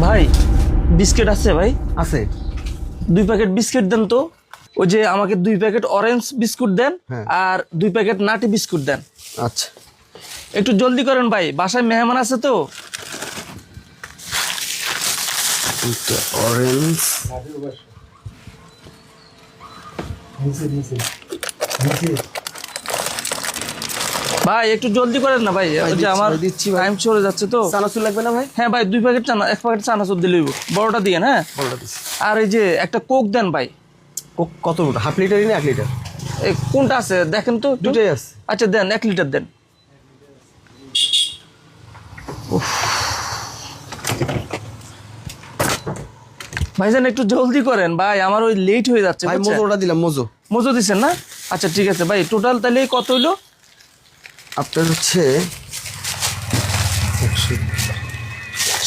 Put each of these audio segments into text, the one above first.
ভাই বিস্কিট আছে ভাই? আছে। 2 প্যাকেট বিস্কিট দেন তো। ওই যে আমাকে 2 প্যাকেট অরেঞ্জ বিস্কুট দেন আর 2 প্যাকেট নাটি বিস্কুট দেন। আচ্ছা একটু জলদি করেন ভাই, বাসায় মেহমান আছে তো। অরেঞ্জ ভাই একটু জলদি করেন না ভাই, ওই যে আমার দিচ্ছি ভাই। টাইম চলে যাচ্ছে তো। চানাচুর লাগবে না ভাই? হ্যাঁ ভাই 2 প্যাকেট এক প্যাকেট চানাচুর দিলেই বড়টা দিয়ে হ্যাঁ। বলটা দিচ্ছি। আর এই যে একটা কোক দেন ভাই। কত হাফ লিটারই না 1 লিটার? এই কোনটা আছে দেখেন তো একটু। দুটোই আছে। আচ্ছা দেন 1 লিটার দেন। ভাইজান একটু জলদি করেন ভাই, আমার ওই লেট হয়ে যাচ্ছে। ভাই মোজোটা দিলাম, মোজো। মজো দিচ্ছেন না? আচ্ছা ঠিক আছে ভাই, টোটাল তাহলে কত হইলো? আপনার হচ্ছে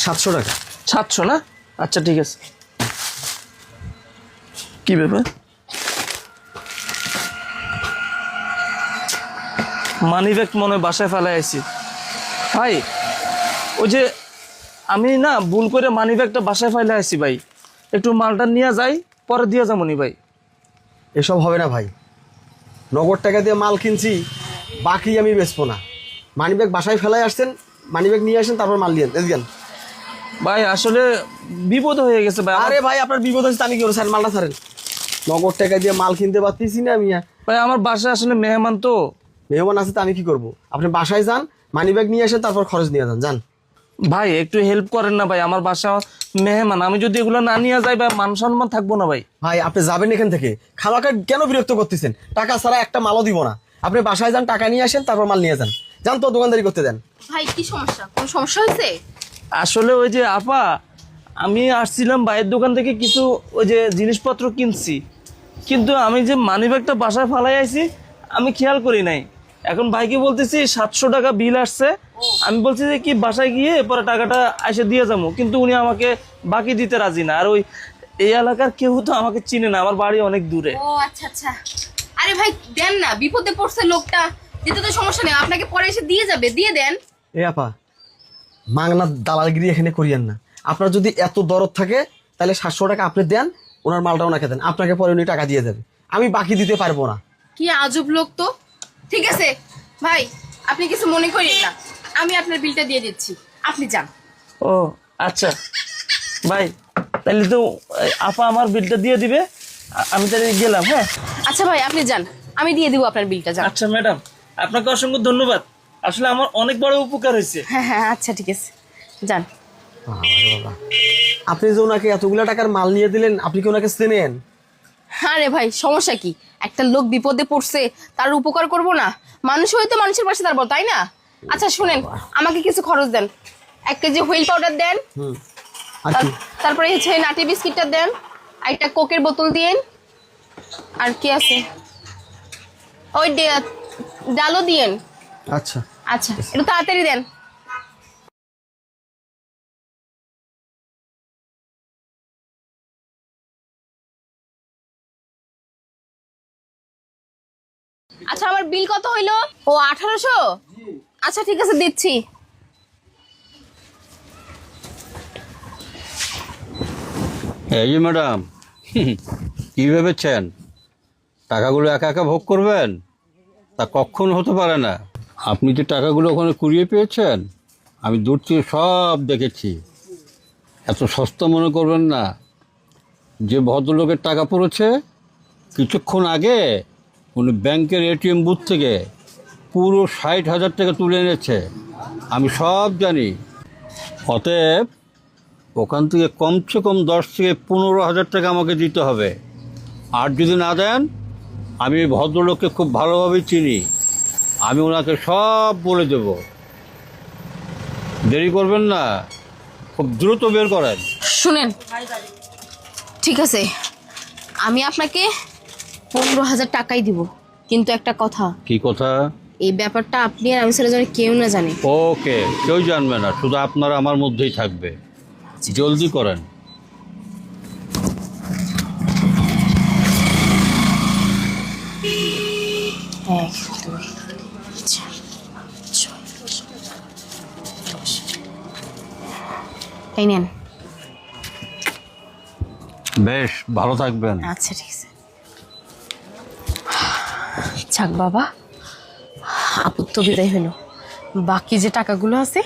700 টাকা। 700 না? আচ্ছা ঠিক আছে। কি ব্যাপার? মানি ব্যাগ মনে হয় বাসায় ফেলাই আইছি ভাই। ওই যে আমি না ভুল করে মানি ব্যাগটা বাসায় ফেলে আইছি ভাই, একটু মালটা নিয়ে যাই, পরে দিয়ে যাবনি ভাই। এসব হবে না ভাই, নগদ টাকা দিয়ে মাল কিনছি, বাকি আমি বেচবো না। মানি ব্যাগ বাসায় ফেলাই আসছেন, মানি ব্যাগ নিয়ে আসেন, তারপর মাল নিয়ে দেখবেন। ভাই আসলে বিপদ হয়ে গেছে ভাই। আরে ভাই আপনার বিপদ হচ্ছে, আমি কি করবো? স্যার মালটা ছাড়েন। নগদ টাকা দিয়ে মাল কিনতে পারতেছি না আমি। ভাই আমার বাসায় আসলে মেহমান তো। মেহমান আছে তো আমি কি করবো? আপনি বাসায় যান, মানি ব্যাগ নিয়ে আসেন, তারপর খরচ নিয়ে যান। যান ভাই একটু হেল্প করেন না ভাই, আমার বাসা মেহমান, আমি যদি এগুলো না নিয়ে যাই ভাই মান সম্মান থাকবো না ভাই। ভাই আপনি যাবেন এখান থেকে, খামাকে কেন বিরক্ত করতেছেন? টাকা ছাড়া একটা মালও দিব না। আপনি বাসায় যান, টাকা নিয়ে আসেন, তারপর মাল নিয়ে যান। যান তো, দোকানদারি করতে দেন। ভাই কি সমস্যা? কোনো সমস্যা হয়েছে? আসলে ওই যে আপা, আমি আসছিলাম ভাইয়ের দোকান থেকে কিছু ওই যে জিনিসপত্র কিনছি, কিন্তু আমি যে মানি ব্যাগটা বাসায় ফালাই আইছি আমি খেয়াল করি নাই। এখন ভাইকে বলতেছি 700 টাকা বিল আসছে, আমি বলছি যে কি বাসায় গিয়ে পরে টাকাটা এসে দিয়ে যাবো, কিন্তু উনি আমাকে বাকি দিতে রাজি না। আর ওই এই এলাকার কেউ তো আমাকে চিনে না, আমার বাড়ি অনেক দূরে। ও আচ্ছা আচ্ছা। আরে ভাই দেন না, বিপদে পড়ছে লোকটা, দিতে তো সমস্যা নেই, আপনাকে পরে এসে দিয়ে যাবে, দিয়ে দেন। এ আপা, মাংনা দালালগিরি এখানে করিয়েন না। আপনার যদি এত দরদ থাকে তাহলে 700 টাকা আপনি দেন, ওনার মালটা ওনাকে দেন, আপনাকে পরে উনি টাকা দিয়ে দেবে। আমি বাকি দিতে পারবো না। কি আজব লোক তো। ঠিক আছে ভাই, আপনি কিছু মনে করেন না, আমি আপনার বিলটা দিয়ে দিচ্ছি, আপনি যান। ও আচ্ছা ভাই, তাহলে তো আপা আমার বিলটা দিয়ে দিবে, আমি তাহলে গেলাম। হ্যাঁ আচ্ছা ভাই আপনি যান, আমি দিয়ে দিব আপনার বিলটা, যান। আচ্ছা ম্যাডাম, আপনাকে অসংখ্য ধন্যবাদ, আসলে আমার অনেক বড় উপকার হয়েছে। হ্যাঁ হ্যাঁ আচ্ছা ঠিক আছে, যান। বাবা, আপনি যে ওনাকে এতগুলা টাকার মাল নিয়ে দিলেন, আপনি কি ওনাকে চেনেন? আরে ভাই সমস্যা কি, একটা লোক বিপদে পড়ছে তার উপকার করব না? মানুষ হয়তো মানুষের পাশে দাঁড়াবো, তাই না? আচ্ছা শুনেন, আমাকে কিছু খরচ দেন, 1 কেজি হুইল পাউডার দেন, আর কি? তারপরে হচ্ছে নাটি বিস্কিটটা দেন, আর একটা কোকের বোতল দিয়েন, আর কি আছে ওই ডালও দিয়েন। আচ্ছা আচ্ছা একটু তাড়াতাড়ি দেন। আচ্ছা আমার বিল কত হইলো? ও 1800। আচ্ছা ঠিক আছে দিচ্ছি। এই যে ম্যাডাম, কী ভেবেছেন টাকাগুলো একা একা ভোগ করবেন? তা কখনো হতে পারে না। আপনি যে টাকাগুলো ওখানে কুড়িয়ে পেয়েছেন, আমি দূর থেকে সব দেখেছি। এত সস্তা মনে করবেন না। যে ভদ্রলোকের টাকা পড়েছে, কিছুক্ষণ আগে উনি ব্যাংকের এটিএম বুথ থেকে পুরো 60,000 টাকা তুলে এনেছে, আমি সব জানি। অতএব ওখান থেকে কমসে কম 10 থেকে 15,000 টাকা আমাকে দিতে হবে। আর যদি না দেন, আমি ভদ্রলোককে খুব ভালোভাবে চিনি, আমি ওনাকে সব বলে দেব। দেরি করবেন না, খুব দ্রুত বের করেন। শুনেন, ঠিক আছে আমি আপনাকে 15,000 টাকাই দিব, কিন্তু একটা কথা, কি কথা? এই ব্যাপারটা আপনি আর আমি ছাড়া যেন কেউ না জানে। ওকে, কেউ জানবে না, শুধু আপনারা আমার মধ্যেই থাকবে। জলদি করেন। এক, দুই, চার, ছয়, এই নেন বেশ ভালো থাকবেন। আচ্ছা ঠিক আছে। যাক বাবা, আপুর তো বিদায় হলো। বাকি যে টাকাগুলো আছে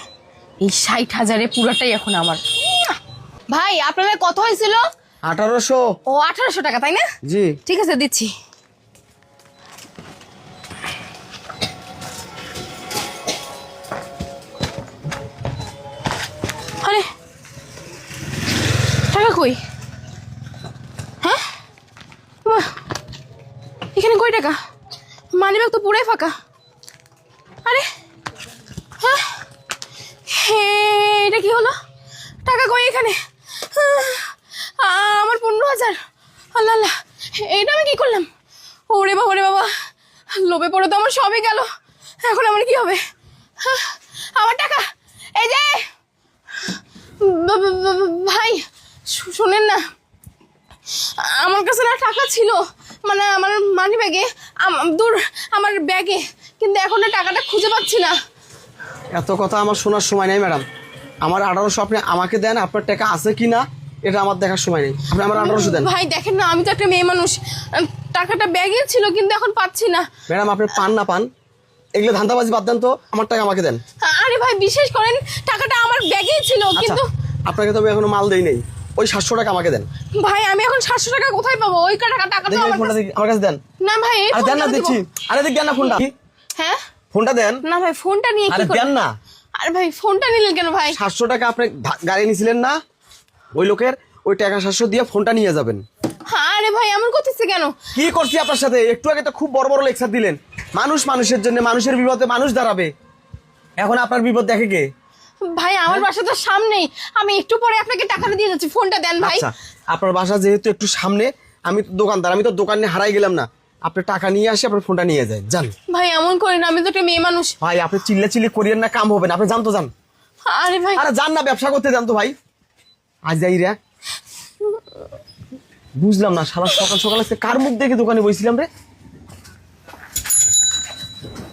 এই 60,000-এ পুরোটাই এখন আমার। ভাই আপনাদের কত হয়েছিল? 1800। ও 1800 টাকা তাই না? জি। ঠিক আছে দিচ্ছি। আরে টাকা কই? হ্যাঁ বাহ, এখানে কই টাকা? মানিব্যাগ তো পুরাই ফাঁকা। আরে হ্যাঁ, এটা কি হলো? টাকা কই এখানে? আমার 15,000। আল্লাহ আল্লাহ, এইটা আমি কি করলাম? ওরে বাবা রে বাবা, লোভে পড়ে তো আমার সবই গেল। এখন আমার কি হবে? আমার টাকা এই যে ভাই শুনেন না, আমার কাছে না টাকা ছিল, মানে আমার মানি ব্যাগে, দূর আমার ব্যাগে, কিন্তু এখন না টাকাটা খুঁজে পাচ্ছি না। এত কথা আমার শোনার সময় নেই ম্যাডাম। আমার 1800 আপনি আমাকে দেন, আপনার টাকা আছে কি না এটা আমার দেখার সময় নেই। আপনি আমার 1800 দেন। ভাই দেখেন না, আমি তো একটা মেয়ে মানুষ, টাকাটা ব্যাগে ছিল কিন্তু এখন পাচ্ছি না। ম্যাডাম আপনি পান না পান, এগুলো ধান্দাবাজি বাদ দেন তো, আমার টাকা আমাকে দেন। আরে ভাই বিশ্বাস করেন, টাকাটা আমার ব্যাগেই ছিল আচ্ছা, কিন্তু আপনাকে তো আমি এখনো মাল দেই নেই। ওই 700 টাকা আমাকে দেন। ভাই আমি এখন 700 টাকা কোথায় পাবো? ওই টাকা তো দেখি আমার ফোনটা কাছে। দেখি, আমার কাছে দেন। না ভাই এই আরে দেন না, ফোনটা দিচ্ছি। দিব। আরে দেন না ফোনটা। হ্যাঁ ফোনটা দেন। না ভাই, ফোনটা নিয়ে কি আরে করব? দেন না। আরে ভাই ফোনটা নিলেন কেন ভাই? 700 টাকা আপনি গাড়ি নিয়েছিলেন না, ওই লোকের ওই টাকা 700 দিয়ে ফোনটা নিয়ে যাবেন। আরে ভাই এমন করতেছে কেন? কি করছি আপনার সাথে? একটু আগে তো খুব বড় বড় লেকচার দিলেন। মানুষ মানুষের জন্য, মানুষের বিপদে মানুষ দাঁড়াবে। এখন আপনার বিপদ দেখে কে? ভাই আমার বাসা তো সামনেই, আমি একটু পরে আপনাকে টাকাটা দিয়ে যাচ্ছি। ফোনটা দেন ভাই। আচ্ছা, আপনার বাসা যেহেতু একটু সামনে, আমি তো দোকানদার, আমি তো দোকানে হারাই গেলাম না। আপনি টাকা নিয়ে আসি, আপনার ফোনটা নিয়ে যায় যান। ভাই এমন করেন, আমি তো একটা মেয়ে মানুষ। ভাই আপনি চিল্লি করিয়েন না, কাম হবে না। আপনি যান তো যান। আরে ভাই আরে যান না, ব্যবসা করতে যান তো ভাই। আজ যাই রে, বুঝলাম না সারা সকাল সকাল আজকে কার মুখ দেখে দোকানে বসছিলাম রে।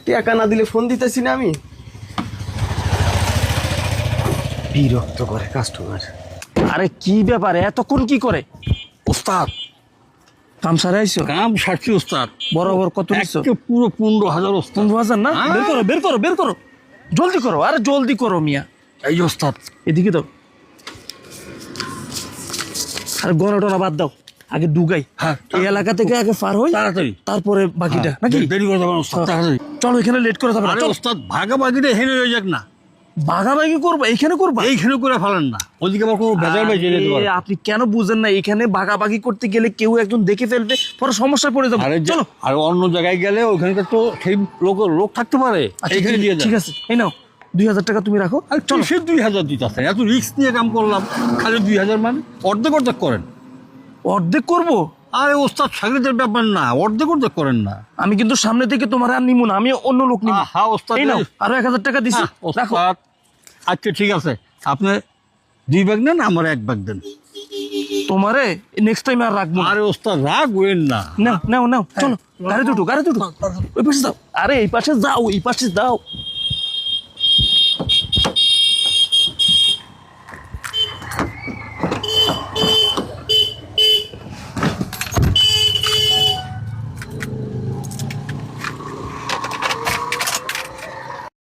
টাকা না দিলে ফোন দিতেছি না আমি। বিরক্ত করে কাস্টমার। আরে কি ব্যাপারে এতক্ষণ কি করে? ওস্তাদ কাম সারে আইছো? কাম সারছি ওস্তাদ। বরাবর কত নিছো? একে পুরো 15,000 ওস্তাদ। 15,000 না? হ্যাঁ। বের করো বের করো বের করো, জলদি করো, আরে জলদি করো মিয়া। এই যে ওস্তাদ, এদিকে দাও। আর গণটনা বাদ দাও, আগে ডুগাই। হ্যাঁ, এই এলাকা থেকে আগে পার হই, তাড়াতাড়ি। তারপরে বাকিটা নাকি? দেরি করে যাবেন ওস্তাদ, তাড়াতাড়ি। চলো, এখানে লেট করে যাবে না। আরে চলো। ওস্তাদ ভাগাভাগিটা হেনে হয়ে যাক না, ভাগাভাগি করবা? এইখানে করবা? এইখানে করে ফেলেন না, ওদিকে আবার কোনো ভেজাল বেঁচে যেতে পারে। আরে, আপনি কেন বুঝেন না? এখানে ভাগাভাগি করতে গেলে কেউ একজন দেখে ফেলবে, পরে সমস্যায় পড়ে যাবে। আরে চলো। আর অন্য জায়গায় গেলে ওইখানকার তো সেই লোক থাকতে পারে, আচ্ছা, এইখানে দিয়ে ঠিক যান। আছে, এই নাও 2,000 টাকা তুমি রাখো। আর চলো, সে 2,000 দিতে আসেন, এত রিস্ক নিয়ে কাম করলাম, খালি 2,000 মানে অর্ধেক অর্ধেক করেন। অর্ধেক করবো? আরে ওস্তাদ চাকরিদের ব্যাপার না, অর্ধেক অর্ধেক করেন না। আমি কিন্তু সামনে থেকে তোমার আর নিবো না, আমি অন্য লোক নিবো। হ্যাঁ ওস্তাদ, এই নাও আরো 1,000 টাকা দিছি, হ্যাঁ, রাখো। ওস্তাদ আচ্ছা ঠিক আছে, আপনি 2 ব্যাগ নেন, আমার 1 ব্যাগ দেন। তোমারে নেক্সট টাইম আর রাখবো না। আরে ওস্তাদ রাখবেন না। নাও নাও নাও, চলো গাড়ি দুটো ওই পাশে যাও। আরে এই পাশে যাও, এই পাশে যাও।